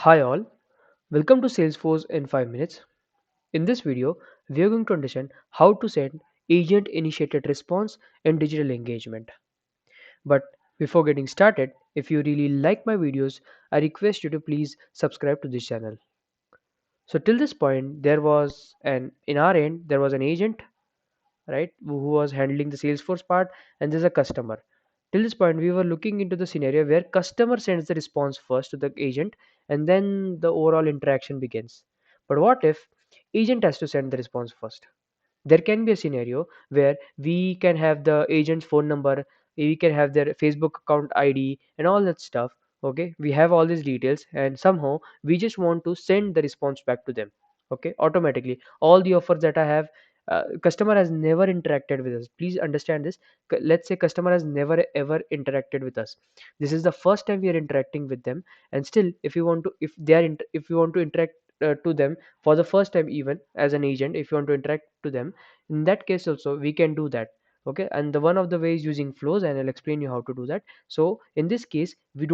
Hi all, welcome to Salesforce in 5 minutes. In this video, we are going to understand how to send agent initiated response in digital engagement. But before getting started, if you really like my videos, I request you to please subscribe to this channel. So till this point, in our end, there was an agent, right, who was handling the Salesforce part, and there's a customer. Till this point, we were looking into the scenario where customer sends the response first to the agent, and then the overall interaction begins. But what if agent has to send the response first? There can be a scenario where we can have the agent's phone number, we can have their Facebook account ID and all that stuff. Okay, we have all these details, and somehow we just want to send the response back to them. Okay, automatically all the offers that I have, customer has never interacted with us. Please understand this. Let's say customer has never ever interacted with us. This is the first time we are interacting with them, and still if you want to, if you want to interact to them for the first time, even as an agent, if you want to interact to them, in that case also we can do that. Okay, and the one of the ways using flows, and I'll explain you how to do that. So in this case, we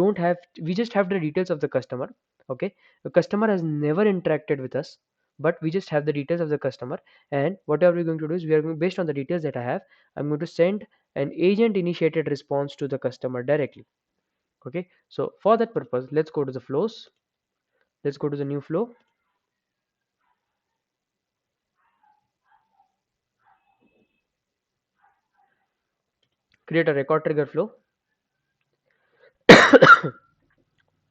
just have the details of the customer. Okay, the customer has never interacted with us, but we just have the details of the customer. And whatever we're going to do is, we are going, based on the details that I have, I'm going to send an agent initiated response to the customer directly. Okay, so for that purpose, let's go to the flows. Let's go to the new flow. Create a record trigger flow.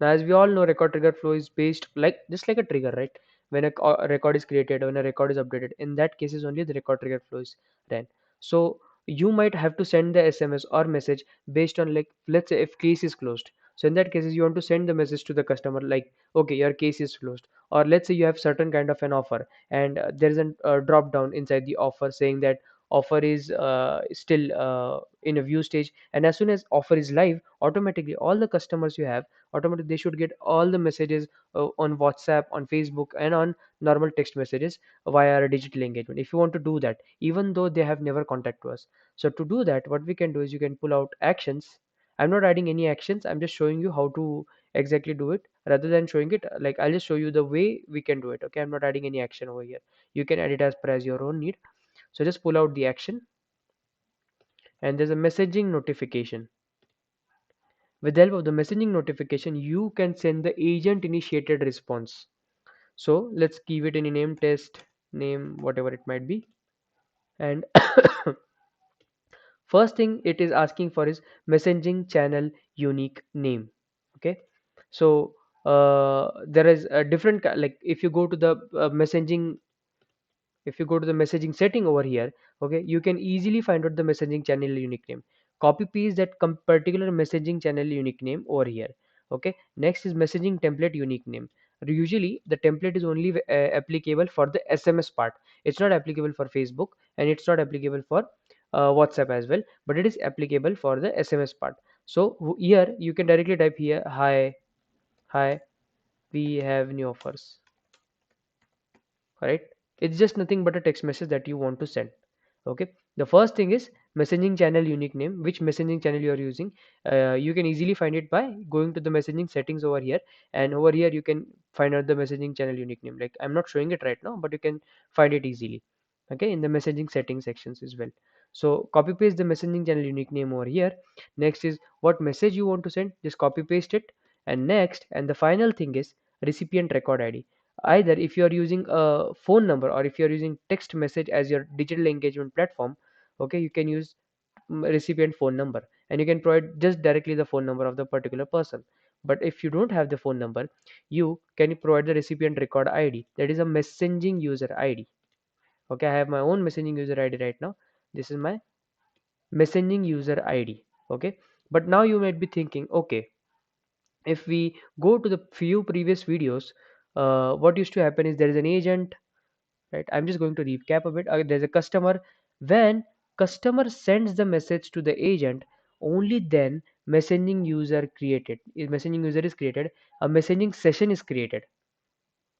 Now, as we all know, record trigger flow is based like just like a trigger, right? When a record is created, when a record is updated, in that case is only the record trigger flow is ran. So you might have to send the SMS or message based on, like, let's say if case is closed. So in that case, you want to send the message to the customer like, okay, your case is closed. Or let's say you have certain kind of an offer, and there is a drop down inside the offer saying that offer is still in a view stage, and as soon as offer is live, automatically all the customers you have, automatically they should get all the messages on WhatsApp, on Facebook, and on normal text messages via a digital engagement. If you want to do that, even though they have never contacted us, so to do that, what we can do is, you can pull out actions. I'm not adding any actions, I'm just showing you how to exactly do it. Rather than showing it, like, I'll just show you the way we can do it. Okay, I'm not adding any action over here. You can add it as per as your own need. So just pull out the action, and there's a messaging notification. With the help of the messaging notification, you can send the agent initiated response. So let's give it any name, test, name, whatever it might be. And first thing it is asking for is messaging channel unique name. Okay, so there is a different like, if you go to the messaging, if you go to the messaging setting over here, okay, you can easily find out the messaging channel unique name. Copy paste that particular messaging channel unique name over here. Okay, next is messaging template unique name. Usually the template is only applicable for the SMS part. It's not applicable for Facebook, and it's not applicable for WhatsApp as well, but it is applicable for the SMS part. So here you can directly type here, hi, we have new offers. Right, it's just nothing but a text message that you want to send. Okay, the first thing is messaging channel unique name, which messaging channel you are using. You can easily find it by going to the messaging settings over here, and over here you can find out the messaging channel unique name. Like, I'm not showing it right now, but you can find it easily, okay, in the messaging settings sections as well. So copy paste the messaging channel unique name over here. Next is what message you want to send, just copy paste it. And next, and the final thing is recipient record ID. Either if you are using a phone number, or if you are using text message as your digital engagement platform, okay, you can use recipient phone number, and you can provide just directly the phone number of the particular person. But if you don't have the phone number, you can provide the recipient record ID, that is a messaging user ID. Okay, I have my own messaging user ID right now. This is my messaging user ID. Okay, but now you might be thinking, okay, if we go to the few previous videos, what used to happen is, there is an agent, right? I'm just going to recap a bit. There's a customer. When customer sends the message to the agent, only then messaging user is created, a messaging session is created.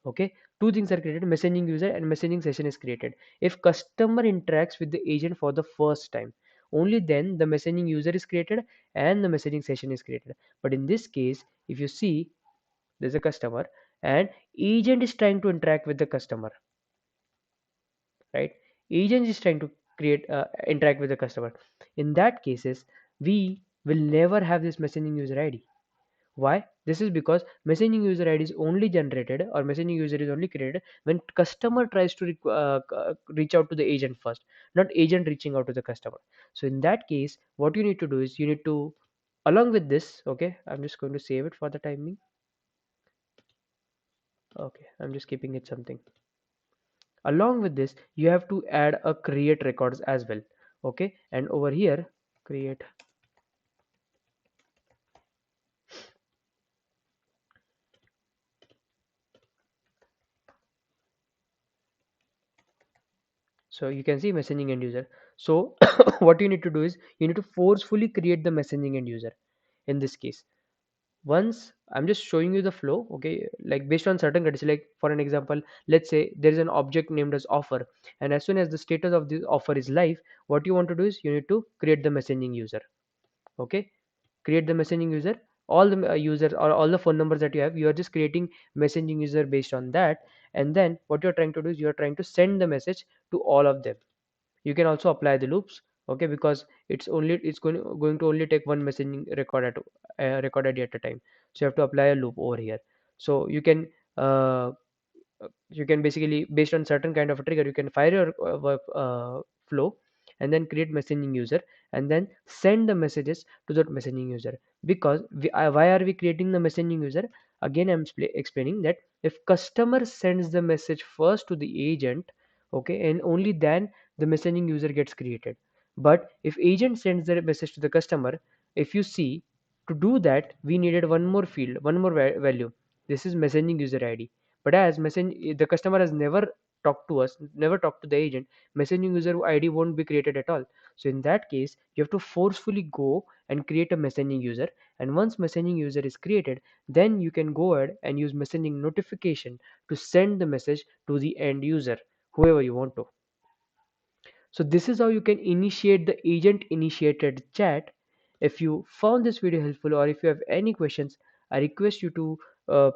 Okay, two things are created: messaging user and messaging session is created. If customer interacts with the agent for the first time, only then the messaging user is created and the messaging session is created. But in this case, if you see, there's a customer, and agent is trying to interact with the customer, right? Agent is trying to create interact with the customer. In that cases, we will never have this messaging user id. Why? This is because messaging user id is only generated, or messaging user is only created when customer tries to reach out to the agent first, not agent reaching out to the customer. So in that case, what you need to do is you need to, along with this, okay, I'm just going to save it for the timing. Okay, I'm just keeping it something. Along with this, you have to add a create records as well. Okay, and over here, create. So you can see messaging end user. So what you need to do is you need to forcefully create the messaging end user. In this case, once I'm just showing you the flow, okay, like based on certain conditions, like for an example, let's say there is an object named as offer, and as soon as the status of this offer is live, what you want to do is you need to create the messaging user. Okay, create the messaging user. All the users or all the phone numbers that you have, you are just creating messaging user based on that. And then what you're trying to do is you're trying to send the message to all of them. You can also apply the loops, okay, because it's going to only take one messaging record ID at a time. So you have to apply a loop over here. So uh, you can basically, based on certain kind of a trigger, you can fire your flow, and then create messaging user, and then send the messages to that messaging user. Because why are we creating the messaging user? Again, I'm explaining that if customer sends the message first to the agent, okay, and only then the messaging user gets created. But if agent sends the message to the customer, if you see, to do that we needed one more field, one more value. This is messaging user id. But as the customer has never talked to us, never talked to the agent, messaging user id won't be created at all. So in that case, you have to forcefully go and create a messaging user. And once messaging user is created, then you can go ahead and use messaging notification to send the message to the end user, whoever you want to. So this is how you can initiate the agent initiated chat. If you found this video helpful, or if you have any questions, I request you to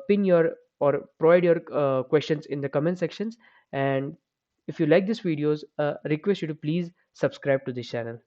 pin your or provide your questions in the comment sections. And if you like these videos, request you to please subscribe to this channel.